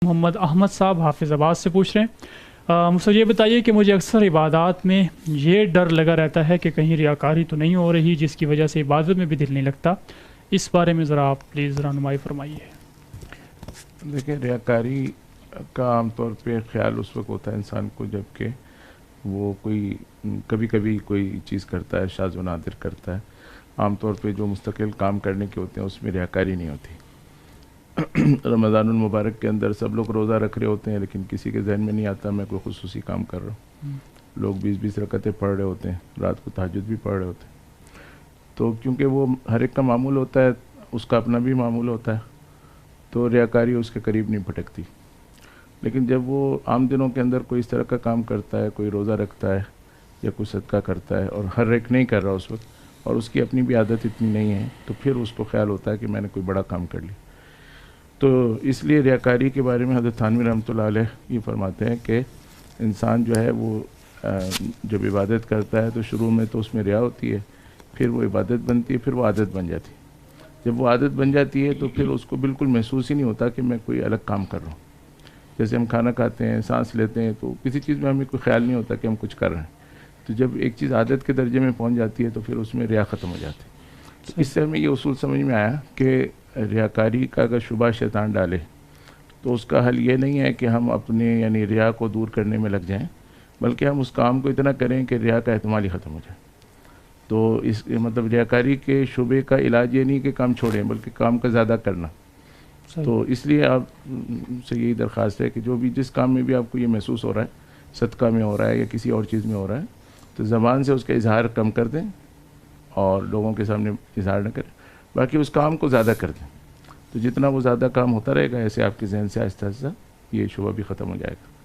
محمد احمد صاحب حافظ آباد سے پوچھ رہے ہیں، مجھے یہ بتائیے کہ مجھے اکثر عبادات میں یہ ڈر لگا رہتا ہے کہ کہیں ریاکاری تو نہیں ہو رہی جس کی وجہ سے عبادت میں بھی دل نہیں لگتا، اس بارے میں ذرا آپ پلیز رہنمائی فرمائیے۔ دیکھیں، ریاکاری کا عام طور پہ خیال اس وقت ہوتا ہے انسان کو جب کہ وہ کبھی کبھی کوئی چیز کرتا ہے، شاذ و نادر کرتا ہے۔ عام طور پہ جو مستقل کام کرنے کے ہوتے ہیں اس میں ریاکاری نہیں ہوتی۔ رمضان المبارک کے اندر سب لوگ روزہ رکھ رہے ہوتے ہیں لیکن کسی کے ذہن میں نہیں آتا میں کوئی خصوصی کام کر رہا ہوں۔ لوگ 20 رکعتیں پڑھ رہے ہوتے ہیں، رات کو تہجد بھی پڑھ رہے ہوتے ہیں، تو کیونکہ وہ ہر ایک کا معمول ہوتا ہے، اس کا اپنا بھی معمول ہوتا ہے، تو ریاکاری اس کے قریب نہیں پھٹکتی۔ لیکن جب وہ عام دنوں کے اندر کوئی اس طرح کا کام کرتا ہے، کوئی روزہ رکھتا ہے یا کوئی صدقہ کرتا ہے اور ہر ایک نہیں کر رہا اس وقت، اور اس کی اپنی بھی عادت اتنی نہیں ہے، تو پھر اس کو خیال ہوتا ہے کہ میں نے کوئی بڑا کام کر لیا۔ تو اس لیے ریاکاری کے بارے میں حضرت تھانوی رحمۃ اللہ علیہ یہ فرماتے ہیں کہ انسان جو ہے وہ جب عبادت کرتا ہے تو شروع میں تو اس میں ریا ہوتی ہے، پھر وہ عبادت بنتی ہے، پھر وہ عادت بن جاتی ہے۔ جب وہ عادت بن جاتی ہے تو پھر اس کو بالکل محسوس ہی نہیں ہوتا کہ میں کوئی الگ کام کر رہا ہوں۔ جیسے ہم کھانا کھاتے ہیں، سانس لیتے ہیں، تو کسی چیز میں ہمیں کوئی خیال نہیں ہوتا کہ ہم کچھ کر رہے ہیں۔ تو جب ایک چیز عادت کے درجے میں پہنچ جاتی ہے تو پھر اس میں ریا ختم ہو جاتی ہے۔ تو اس سے ہمیں یہ اصول سمجھ میں آیا کہ ریاکاری کا اگر شبہ شیطان ڈالے تو اس کا حل یہ نہیں ہے کہ ہم اپنے یعنی ریا کو دور کرنے میں لگ جائیں، بلکہ ہم اس کام کو اتنا کریں کہ ریا کا احتمال ہی ختم ہو جائے۔ تو اس مطلب ریاکاری کے شبے کا علاج یہ نہیں کہ کام چھوڑیں بلکہ کام کا زیادہ کرنا۔ تو اس لیے آپ سے یہی درخواست ہے کہ جو بھی جس کام میں بھی آپ کو یہ محسوس ہو رہا ہے، صدقہ میں ہو رہا ہے یا کسی اور چیز میں ہو رہا ہے، تو زبان سے اس کا اظہار کم کر دیں اور لوگوں کے سامنے اظہار نہ کریں، باقی اس کام کو زیادہ کر دیں۔ تو جتنا وہ زیادہ کام ہوتا رہے گا ایسے آپ کے ذہن سے آہستہ آہستہ یہ شبہ بھی ختم ہو جائے گا۔